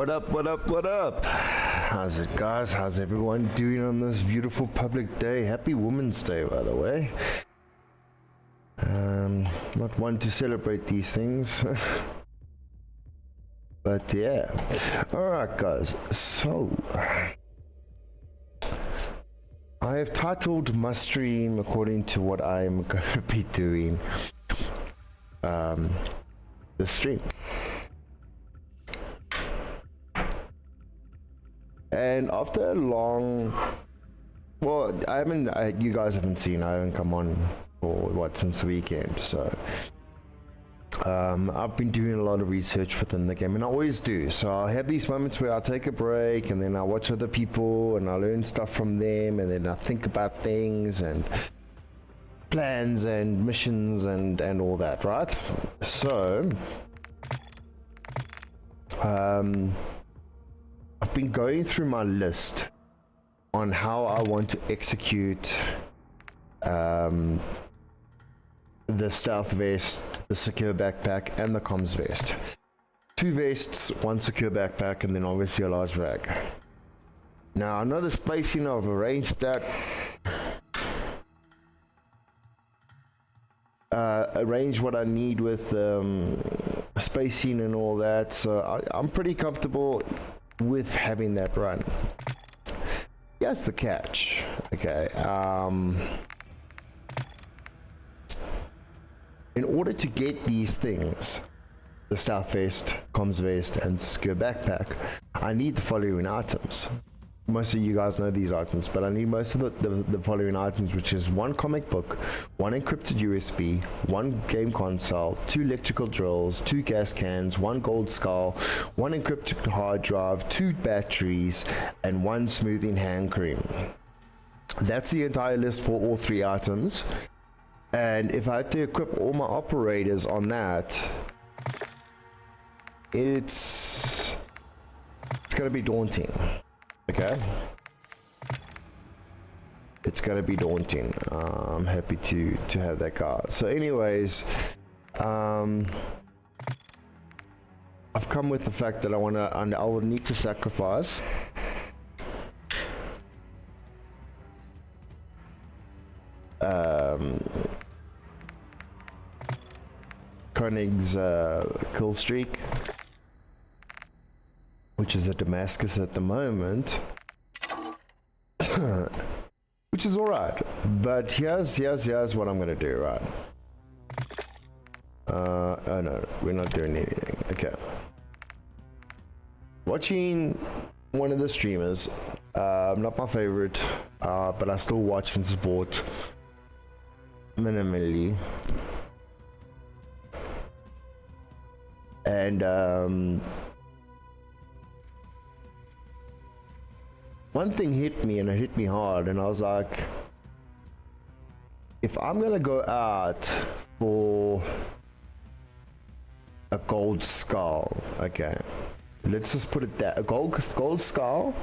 What up, what up, what up? How's it, guys? How's everyone doing on this beautiful public day? Happy Women's Day, by the way. Not one to celebrate these things. But yeah. Alright, guys. So, I have titled my stream according to what I'm going to be doing. The stream. And after a long, well, you guys haven't seen, I haven't come on for since the weekend, so I've been doing a lot of research within the game, and I always do. So I'll have these moments where I'll take a break, and then I'll watch other people, and I'll learn stuff from them, and then I think about things, and plans, and missions, and all that, right? So, I've been going through my list on how I want to execute the stealth vest, the secure backpack, and the comms vest. 2 vests, 1 secure backpack, and then obviously a large bag. Now I know the spacing, I've arranged that. Arrange what I need with spacing and all that, so I'm pretty comfortable with having that run. Here's the catch. Okay, in order to get these things, the stealth vest, comms vest, and secure backpack, I need the following items. Most of you guys know these items, but I need most of the following items, which is 1 comic book, 1 encrypted USB, 1 game console, 2 electrical drills, 2 gas cans, 1 gold skull, 1 encrypted hard drive, 2 batteries, and 1 smoothing hand cream. That's the entire list for all 3 items. And if I have to equip all my operators on that, it's gonna be daunting. Okay, it's gonna be daunting. I'm happy to have that card. So anyways, I've come with the fact that I will need to sacrifice Koenig's kill streak, which is at Damascus at the moment, which is alright, but here's what I'm gonna do, right? Oh no, we're not doing anything. Okay, watching one of the streamers, not my favorite, but I still watch and support minimally, and one thing hit me, and it hit me hard, and I was like, if I'm gonna go out for a gold skull, okay, let's just put it that, a gold skull,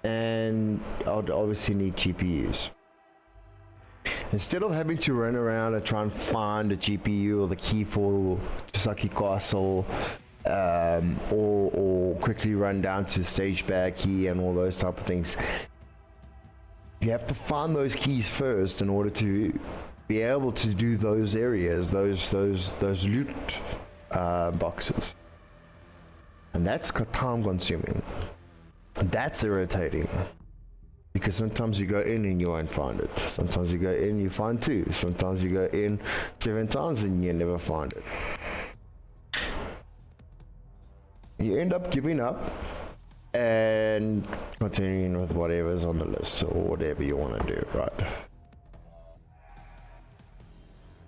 and I'd obviously need GPUs. Instead of having to run around and try and find a GPU or the key for Chisaki Castle, or quickly run down to stage bag key and all those type of things, you have to find those keys first in order to be able to do those areas, those loot boxes, and that's time consuming. That's irritating, because sometimes you go in and you won't find it, sometimes you go in you find 2, sometimes you go in 7 times and you never find it. You end up giving up and continuing with whatever's on the list or whatever you want to do, right?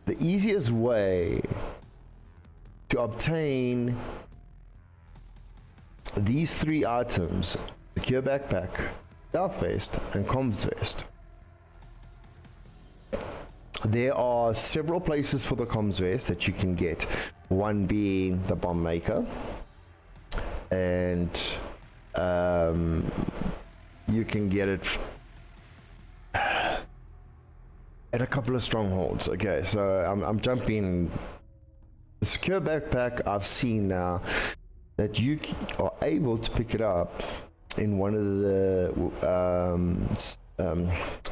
The easiest way to obtain these 3 items, secure backpack, stealth vest, and comms vest. There are several places for the comms vest that you can get, one being the bomb maker, and you can get it at a couple of strongholds. Okay, so I'm jumping. The secure backpack I've seen now that you are able to pick it up in one of the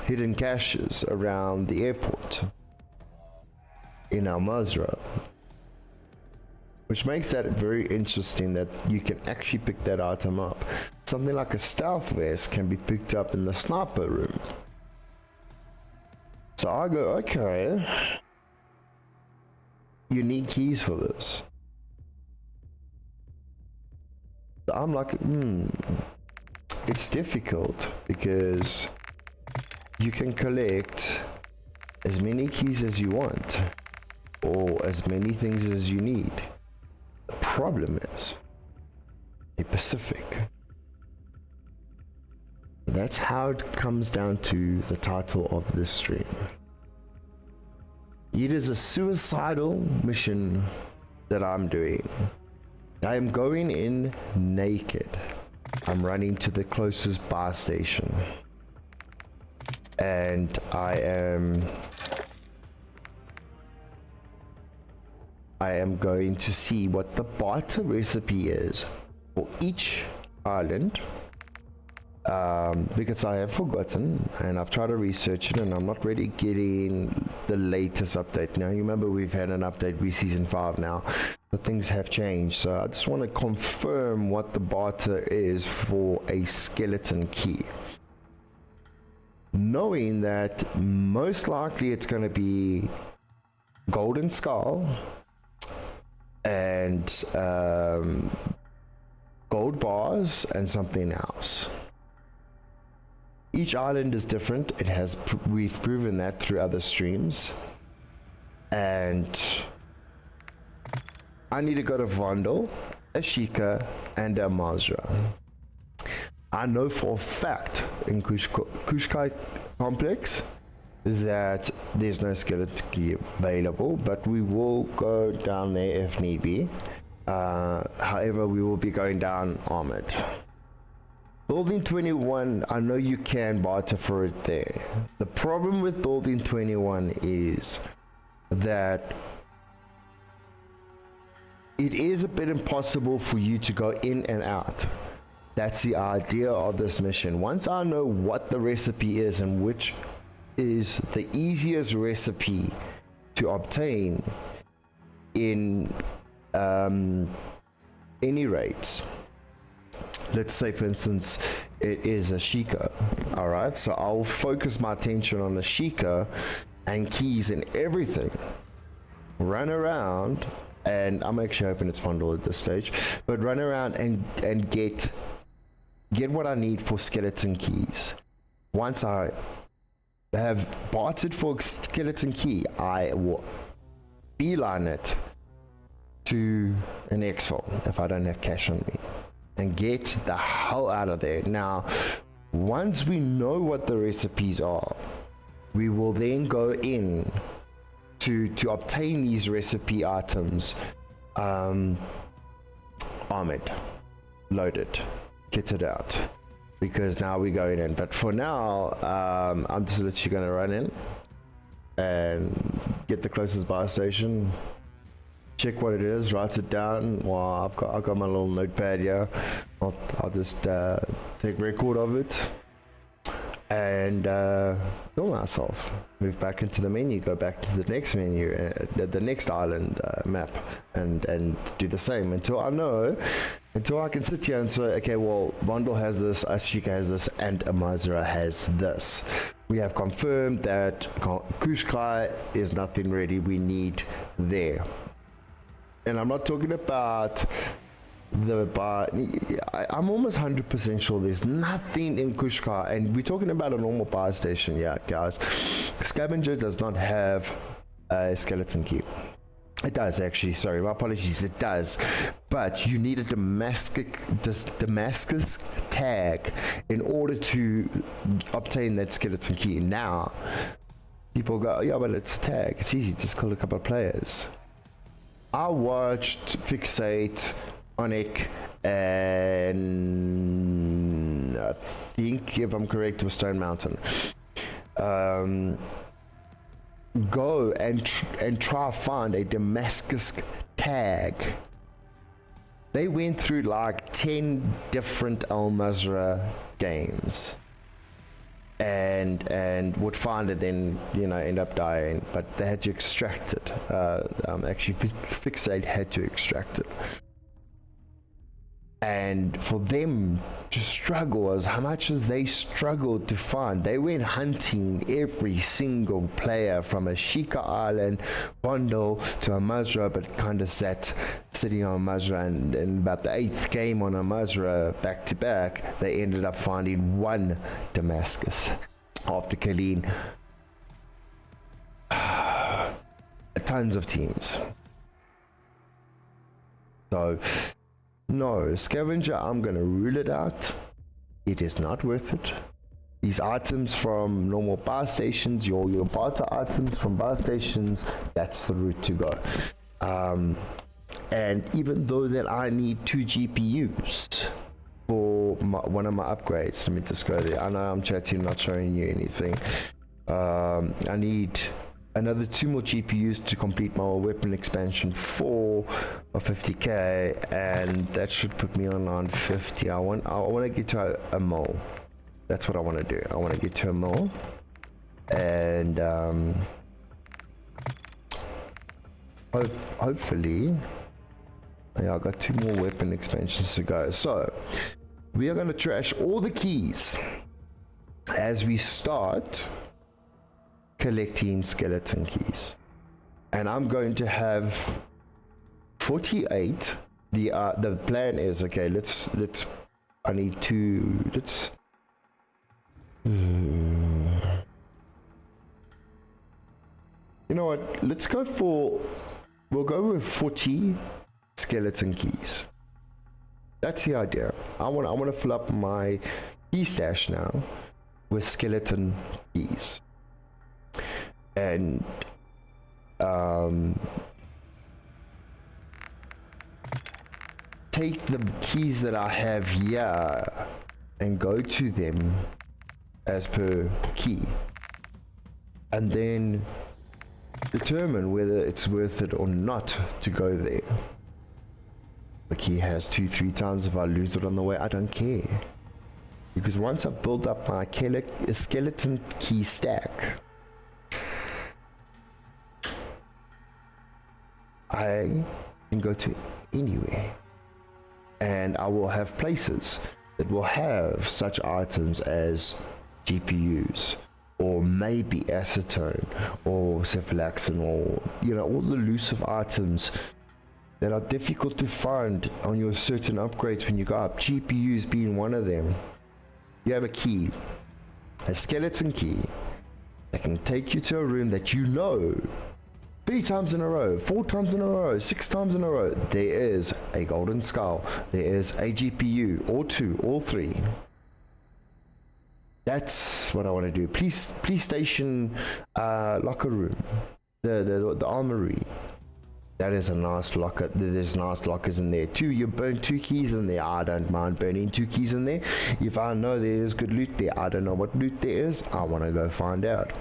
hidden caches around the airport in Al Mazrah, which makes that very interesting that you can actually pick that item up. Something like a stealth vest can be picked up in the sniper room. So I go, okay, you need keys for this. So I'm like, it's difficult because you can collect as many keys as you want or as many things as you need. The problem is the Pacific. That's how it comes down to the title of this stream. It is a suicidal mission that I'm doing. I am going in naked. I'm running to the closest bar station. And I am going to see what the barter recipe is for each island. Because I have forgotten and I've tried to research it and I'm not really getting the latest update. Now you remember we've had an update, we're season 5 now, but things have changed, so I just want to confirm what the barter is for a skeleton key, knowing that most likely it's going to be golden skull and gold bars and something else. Each island is different. It has we've proven that through other streams, and I need to go to Vondel, Ashika, and Mazrah. I know for a fact in Kushkai complex that there's no skeleton key available, but we will go down there if need be. However, we will be going down armored. Building 21, I know you can barter for it there. The problem with Building 21 is that it is a bit impossible for you to go in and out. That's the idea of this mission. Once I know what the recipe is and which is the easiest recipe to obtain in any rates, let's say for instance it is a Sheikah, all right, so I'll focus my attention on the Sheikah and keys and everything, run around, and I'm actually hoping it's Fondle at this stage, but run around and get what I need for skeleton keys. Once I have bartered for a skeleton key, I will beeline it to an exfil if I don't have cash on me and get the hell out of there. Now, once we know what the recipes are, we will then go in to obtain these recipe items, armored, loaded, kitted out, because now we're going in. But for now, I'm just literally going to run in and get the closest bar station, check what it is, write it down. Well, I've got my little notepad here. I'll just take record of it and film myself. Move back into the menu, go back to the next menu, the next island map, and do the same until I can sit here and say, okay, well, Vondel has this, Ashika has this, and Mazrah has this. We have confirmed that Kushkai is nothing ready we need there. And I'm not talking about the bar. I'm almost 100% sure there's nothing in Kushkai, and we're talking about a normal bar station. Yeah, guys, Scavenger does not have a skeleton key. It does actually, sorry, my apologies, it does, but you need a Damascus tag in order to obtain that skeleton key. Now people go, yeah, but it's a tag, it's easy, just call a couple of players. I watched Fixate, Onic, and I think, if I'm correct, it was Stone Mountain, go and try find a Damascus tag They went through like 10 different Al Mazrah games and would find it, then end up dying, but they had to extract it. Actually Fixate had to extract it, and for them to struggle as how much as they struggled to find, they went hunting every single player from a Sheikah Island bundle to a Mazrah, but kind of sat sitting on Mazrah, and about the 8th game on a Mazrah back to back, they ended up finding one Damascus after killing tons of teams. So no, scavenger, I'm gonna rule it out. It is not worth it. These items from normal bar stations, your barter items from bar stations, that's the route to go. And even though that I need 2 GPUs for one of my upgrades, let me just go there. I know I'm chatting, not showing you anything. I need another 2 more GPUs to complete my weapon expansion 4 of 50k, and that should put me on around 50. I want to get to a mil. That's what I want to do. I want to get to a mil, and hopefully, yeah, I got 2 more weapon expansions to go. So we are going to trash all the keys as we start collecting skeleton keys, and I'm going to have 48. The plan is, okay, let's I need to you know what, we'll go with 40 skeleton keys. That's the idea. I want to fill up my key stash now with skeleton keys, and take the keys that I have here and go to them as per key, and then determine whether it's worth it or not to go there. The key has 2-3 times. If I lose it on the way, I don't care, because once I've built up my skeleton key stack, I can go to anywhere, and I will have places that will have such items as GPUs, or maybe acetone, or cephalaxin, or all the elusive items that are difficult to find on your certain upgrades when you go up, GPUs being one of them. You have a key, a skeleton key, that can take you to a room that 3 times in a row, 4 times in a row, 6 times in a row, there is a golden skull, there is a GPU, or 2, or 3. That's what I want to do. Police station, locker room, the armory. That is a nice locker. There's nice lockers in there too. You burn 2 keys in there. I don't mind burning 2 keys in there. If I know there is good loot there, I don't know what loot there is, I want to go find out.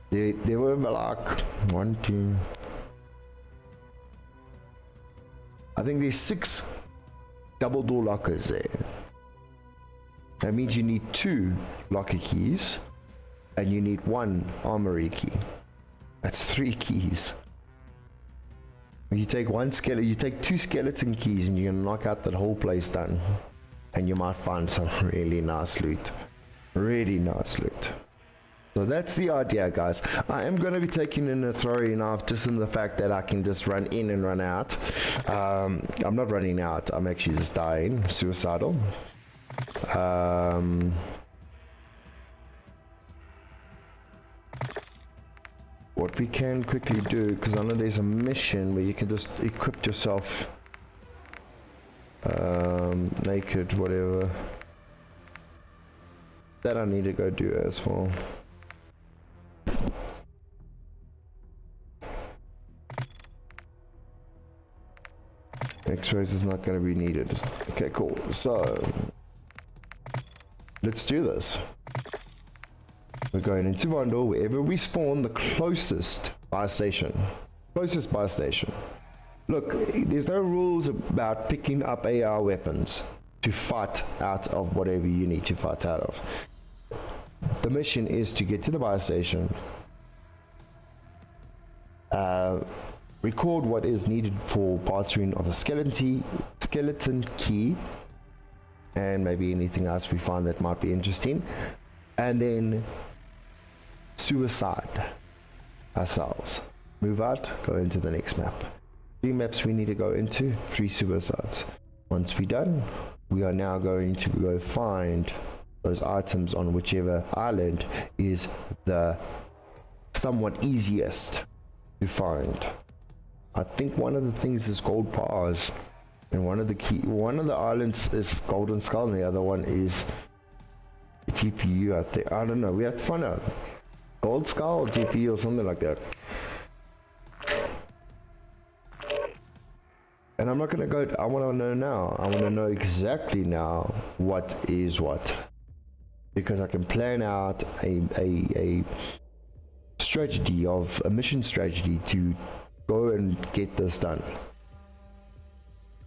There were like 1, 2. I think there's 6 double door lockers there. That means you need 2 locker keys, and you need 1 armory key. That's 3 keys. You take 2 skeleton keys, and you can knock out that whole place done, and you might find some really nice loot. Really nice loot. So that's the idea, guys. I am going to be taking in a throwing knife, just in the fact that I can just run in and run out. I'm not running out. I'm actually just dying. Suicidal. What we can quickly do, because I know there's a mission where you can just equip yourself naked, whatever. That I need to go do as well. X-rays is not going to be needed. Okay, cool. So let's do this. We're going into bundle, wherever we spawn, the closest buy station. Look, there's no rules about picking up AR weapons to fight out of whatever you need to fight out of. The mission is to get to the buy station, record what is needed for bartering of a skeleton key, and maybe anything else we find that might be interesting, and then suicide ourselves. Move out, go into the next map. 3 maps we need to go into, 3 suicides. Once we're done, we are now going to go find those items on whichever island is the somewhat easiest to find. I think one of the things is gold bars, and one of the islands is golden skull, and the other one is GPU. I think, I don't know, we have to find out. Gold skull or GPU or something like that. And I'm not gonna go, I want to know now. I want to know exactly now what is what, because I can plan out a strategy of a mission strategy to go and get this done.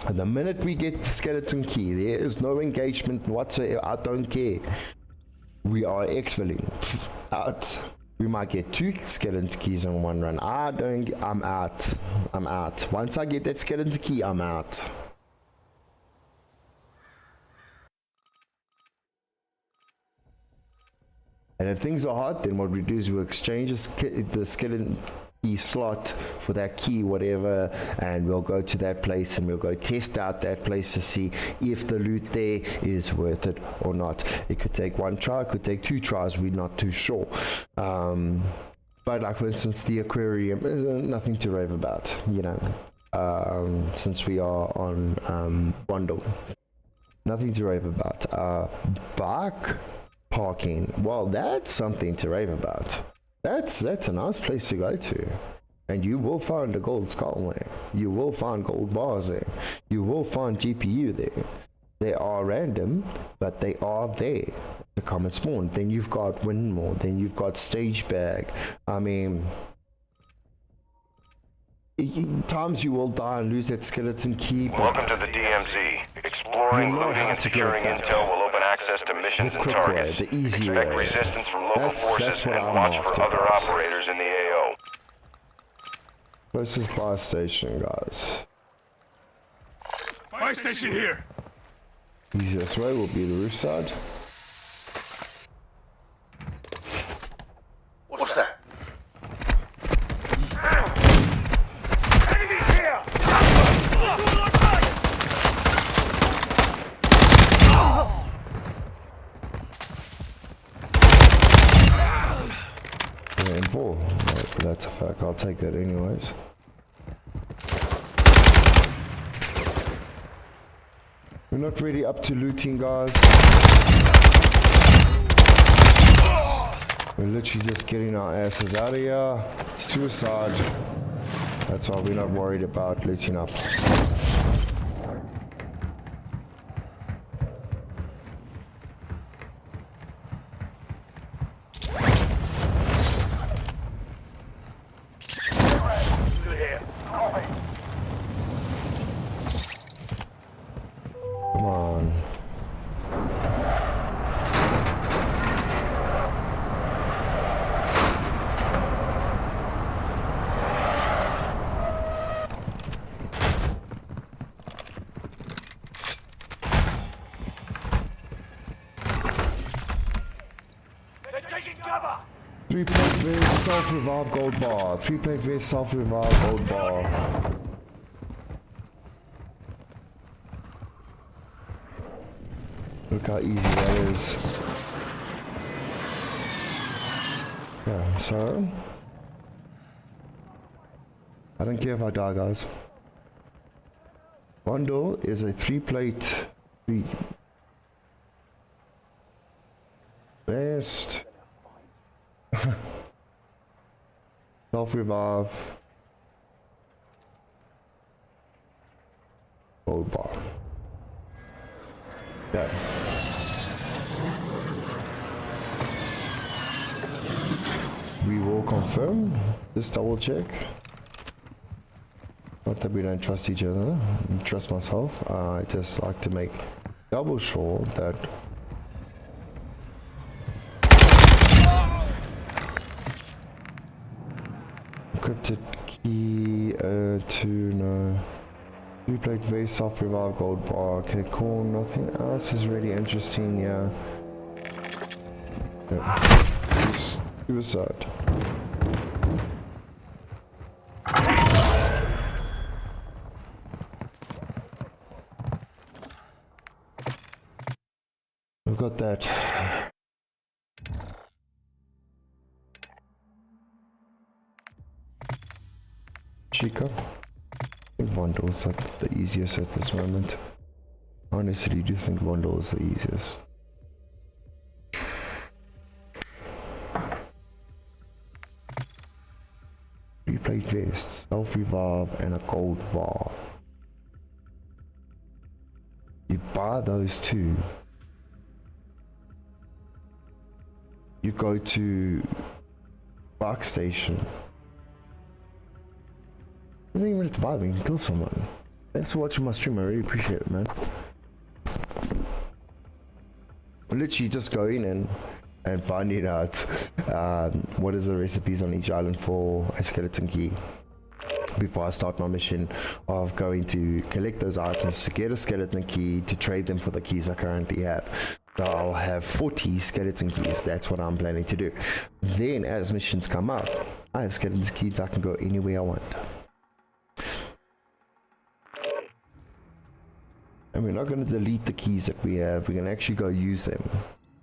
And the minute we get the skeleton key, there is no engagement whatsoever. I don't care. We are exfilling out. We might get 2 skeleton keys in one run. I'm out. Once I get that skeleton key, I'm out. And if things are hard, then what we do is we exchange the skeleton key slot for that key, whatever, and we'll go to that place and we'll go test out that place to see if the loot there is worth it or not. It could take 1 try, it could take 2 tries, we're not too sure. But like for instance, the aquarium is nothing to rave about, you know, since we are on bundle. Nothing to rave about. Bike parking, well, that's something to rave about. That's a nice place to go to, and you will find a gold skull there. You will find gold bars there. You will find GPU there. They are random, but they are there. The common spawn. Then you've got Windmill. Then you've got Stage Bag. I mean, times you will die and lose that skeleton key. Welcome to the DMZ. Exploring, looting, and securing intel will open access to missions and targets. The easy Expect way. resistance from local forces what and I'm watch after, for other guys. operators in the AO. Closest buy station, guys. Buy station here. Easiest way will be the roof side. What's that? Enemies here! Yeah, and 4. That's a fact. I'll take that anyways. We're not really up to looting, guys. We're literally just getting our asses out of here. Suicide. That's why we're not worried about looting up. Come on. They're taking cover! 3-plate vest, self-revive gold bar. 3-plate vest, self-revive gold bar. Look how easy that is. Yeah, so I don't care if I die, guys. Bundle is a 3-plate vest. Self-revive gold bar. Yeah. We will confirm. Just double check. Not that we don't trust each other, I trust myself. I just like to make double sure that encrypted key to no. We played very soft revive gold bar. Okay, cool. Nothing else is really interesting. Yeah. Suicide. We've got that. Chica. I think Vondel is like the easiest at this moment. Honestly, do think Vondel is the easiest. Replay vest, self-revive, and a gold bar. You buy those two. You go to Bark Station. You don't even have to buy them, you can kill someone. Thanks for watching my stream, I really appreciate it, man. Literally just go in and finding out what is the recipes on each island for a skeleton key before I start my mission of going to collect those items to get a skeleton key to trade them for the keys I currently have. So I'll have 40 skeleton keys. That's what I'm planning to do. Then as missions come up, I have skeleton keys. I can go anywhere I want. And we're not going to delete the keys that we have. We're going to actually go use them.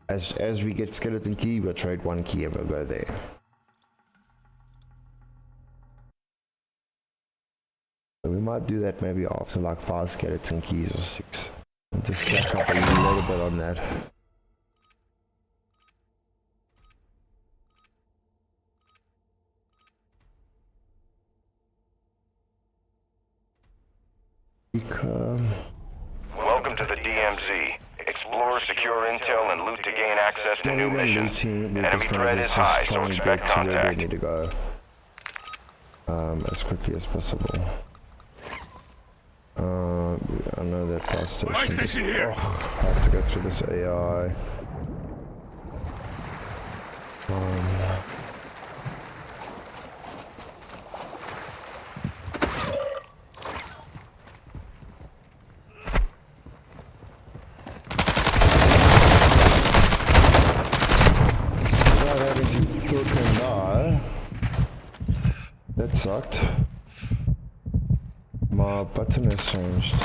As we get skeleton key, we'll trade one key and we'll go there. So we might do that maybe after like 5 skeleton keys or 6. And just stack up a little bit on that. Welcome to the DMZ. Explore, secure intel, and loot to gain access to new missions. Enemy threat is high, so expect to where we contact. need to go as quickly as possible. I know that gas station. My station here. Oh, I have to go through this AI. That sucked. My button has changed.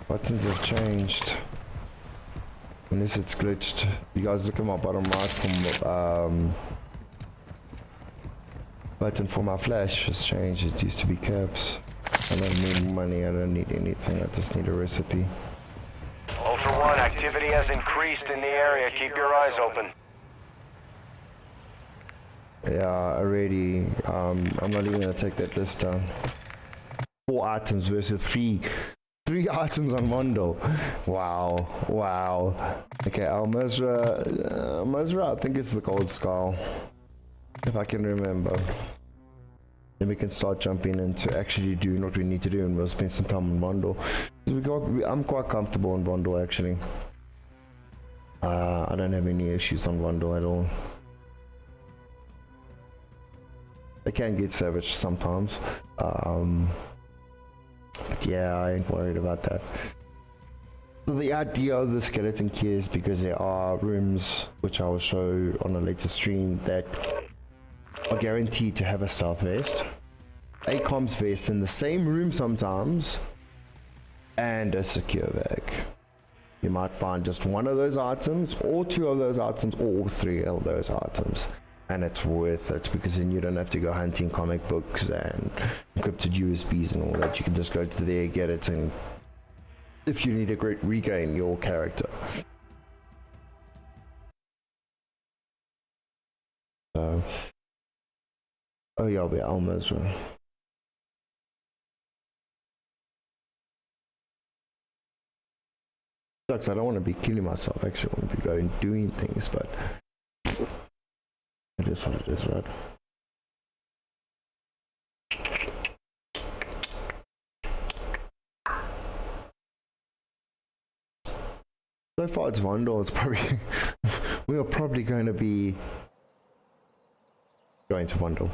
Buttons have changed. Unless it's glitched. You guys look at my bottom right from button for my flash has changed. It used to be caps. I don't need money, I don't need anything, I just need a recipe. Ultra One, activity has increased in the area. Keep your eyes open. Yeah, already. I'm not even gonna take that list down. 4 items versus 3 items on Mondo. Wow, wow. Okay, Al-Mazra, I think it's the gold skull, if I can remember. Then we can start jumping into actually doing what we need to do, and we'll spend some time on Mondo. I'm quite comfortable on Mondo actually. I don't have any issues on Mondo at all. They can get savage sometimes. But yeah, I ain't worried about that. So the idea of the skeleton key is because there are rooms, which I will show on a later stream, that are guaranteed to have a stealth vest, a comms vest in the same room sometimes, and a secure bag. You might find just one of those items, or 2 of those items, or 3 of those items. And it's worth it, because then you don't have to go hunting comic books and encrypted USBs and all that. You can just go to there, get it, and if you need to regain your character. So, oh yeah, I'll be Alma as well. Sucks, I don't want to be killing myself, actually I want to be going doing things, but it is what it is, right? So far it's Vandal, it's probably we are probably going to be going to Vandal.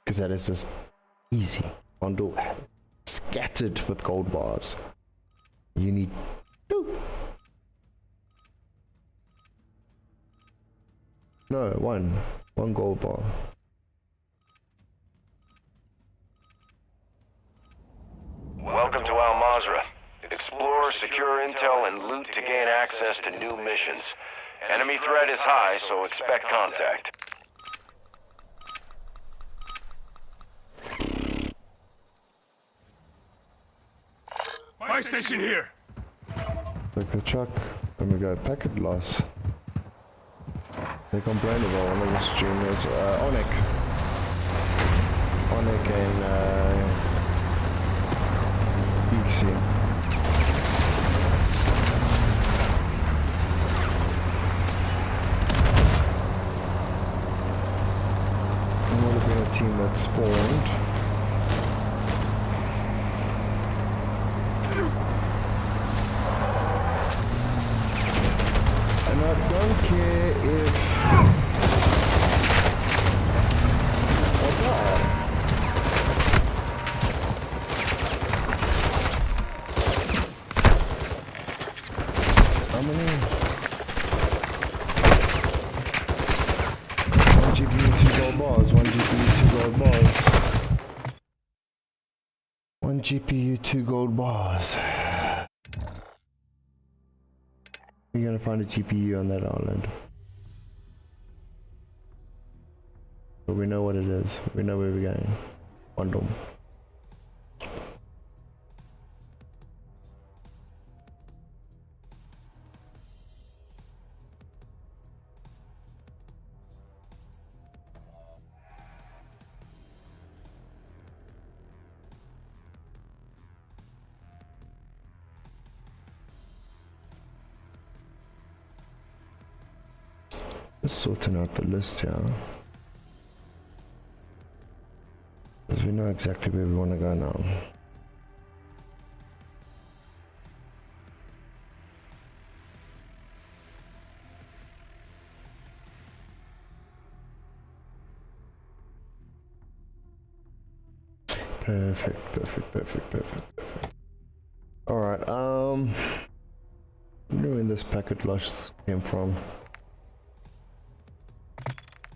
Because that is just easy. Vandal scattered with gold bars. You need two. No, one gold bar. Welcome to Al Mazrah. Explore, secure intel, and loot to gain access to new missions. Enemy threat is high, so expect contact. My station here. Take the truck, and we go packet loss. They complained about one of the streamers, Onik and Pixie. It would have been a team that spawned. And I don't care if... What the? How many? 1 GPU, 2 gold bars. 1 GPU, 2 gold bars. 1 GPU, 2 gold bars. We're gonna find a GPU on that island. But we know what it is. We know where we're going. Bundle. Just sorting out the list here. Because we know exactly where we want to go now. Perfect. Alright, I knew where this packet loss came from.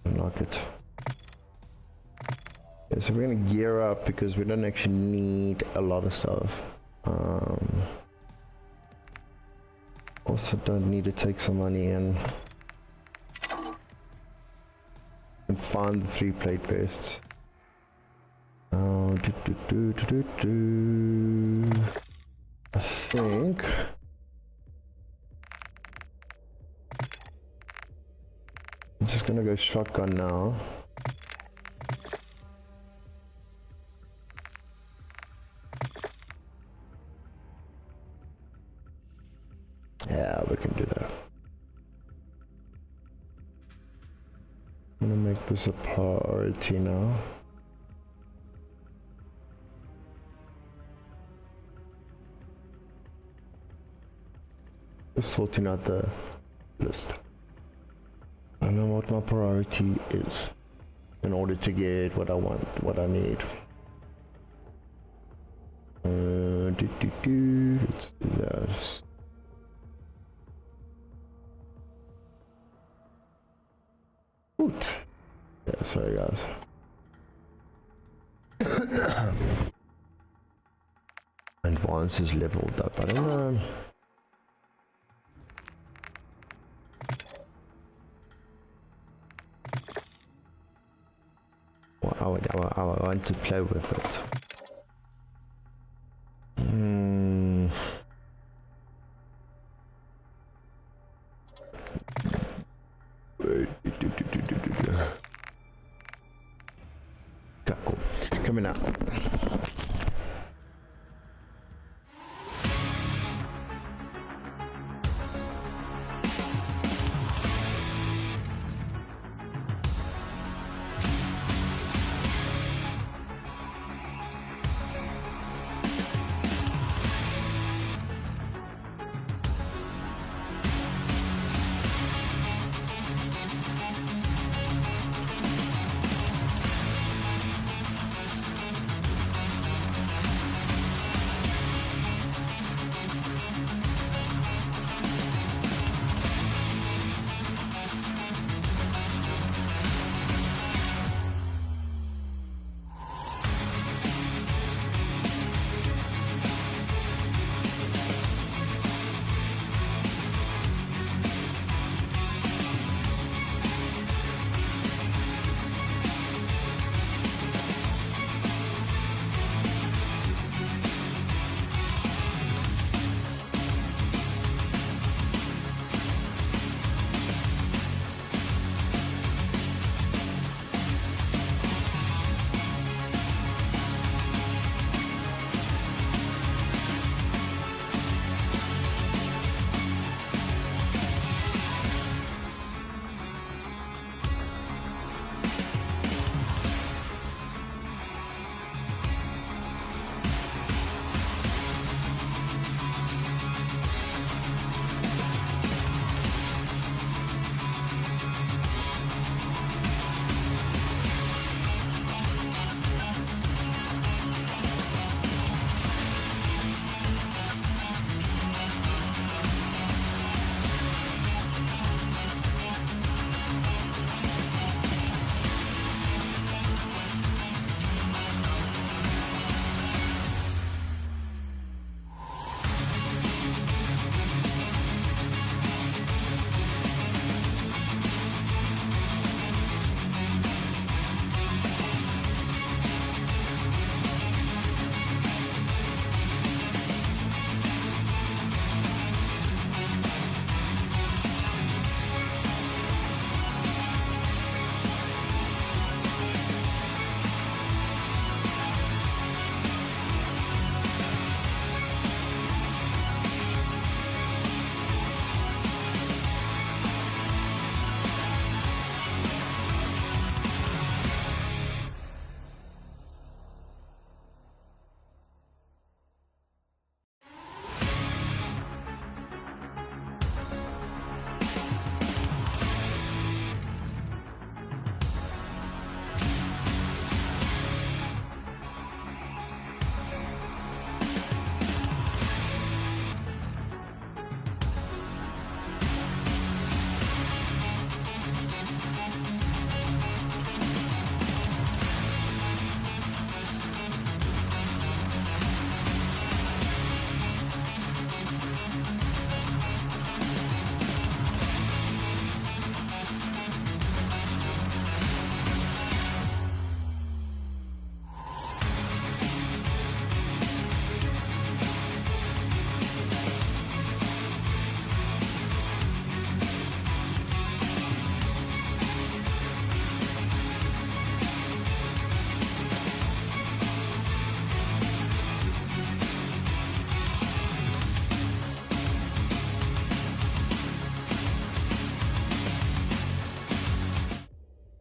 Unlock it. Okay, so we're gonna gear up because we don't actually need a lot of stuff. Also don't need to take some money in and find the 3 plate vests. I think I'm just gonna go shotgun now. Yeah, we can do that. I'm gonna make this a priority now. Just sorting out the list. I know what my priority is in order to get what I want, what I need. Let's do this. Oot. Yeah, sorry guys. Advance is leveled up, I don't know. I want to play with it. Okay, cool. Coming out.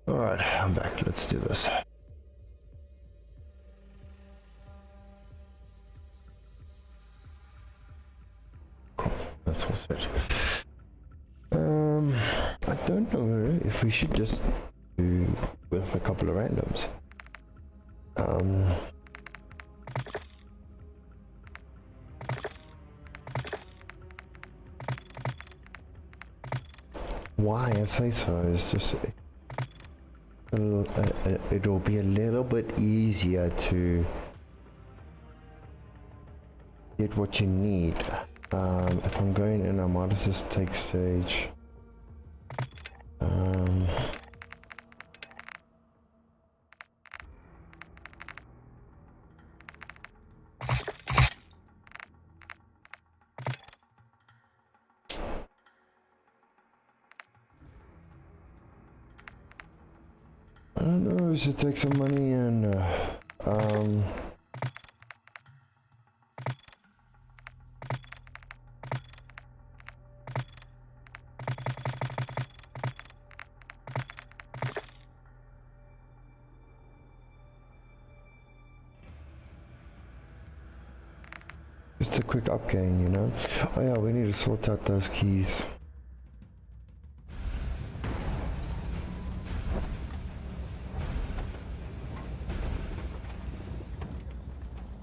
Alright, I'm back. Let's do this. Cool, that's all set. I don't know if we should just do with a couple of randoms. Why I say so is just it'll be a little bit easier to get what you need. If I'm going in, I might as just take stage. I don't know, we should take some money and just a quick upgain, you know? Oh yeah, we need to sort out those keys.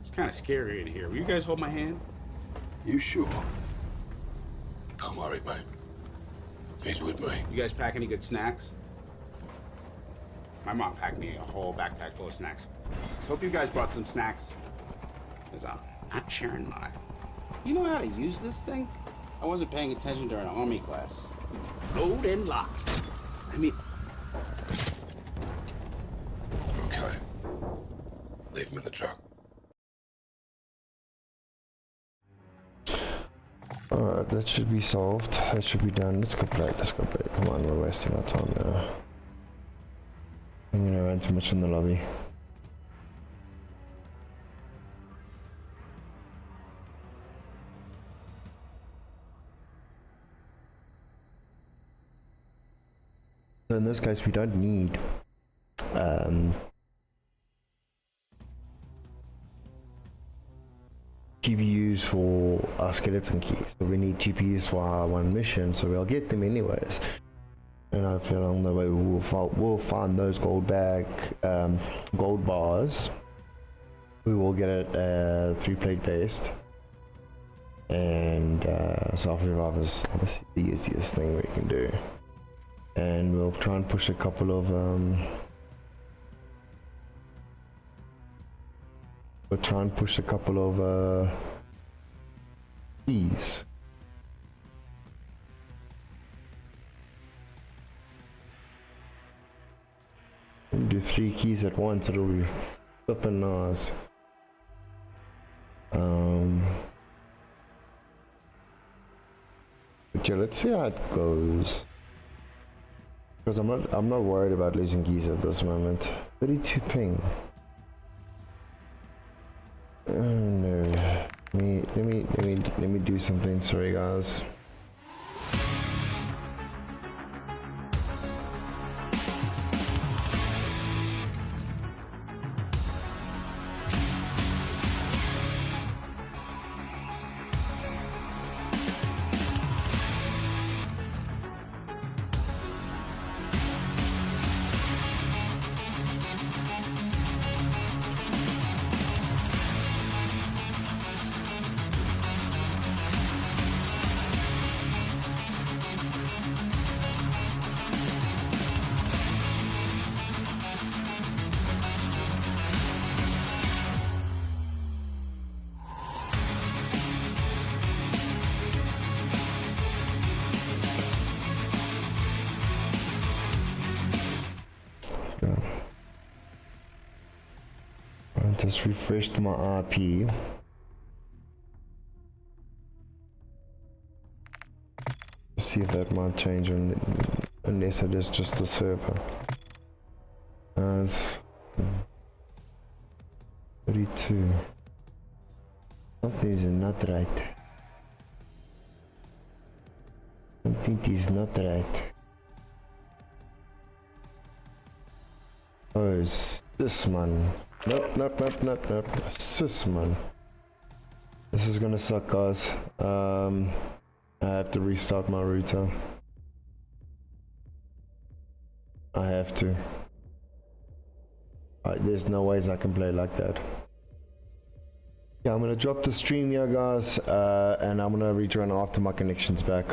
It's kind of scary in here. Will you guys hold my hand? You sure? Don't worry, mate. He's with me. You guys pack any good snacks? My mom packed me a whole backpack full of snacks. So hope you guys brought some snacks. Because I'm not sharing mine. You know how to use this thing? I wasn't paying attention during army class. Load and lock. I mean... Okay. Leave him in the truck. Alright, that should be solved. That should be done. Let's go play. Let's go play. Come on, we're wasting our time now. Hanging around too much in the lobby. So in this case, we don't need GPUs for our skeleton keys. So we need GPUs for our one mission, so we'll get them anyways. And hopefully along the way we'll find those gold bars. We will get it 3-plate based. And self-revive is obviously the easiest thing we can do. And we'll try and push a couple of keys. Do 3 keys at once, it'll be flipping nice. But yeah, let's see how it goes. Because I'm not worried about losing keys at this moment. 32 ping. Oh no. Let me do something. Sorry guys. I just refreshed my RP. See if that might change, unless it is just the server. It's 32. Something is not right. Something is not right. Oh, it's this man. Nope. Sis, man. This is gonna suck, guys. I have to restart my router. I have to. There's no ways I can play like that. Yeah, I'm gonna drop the stream here, guys, and I'm gonna rejoin after my connection's back.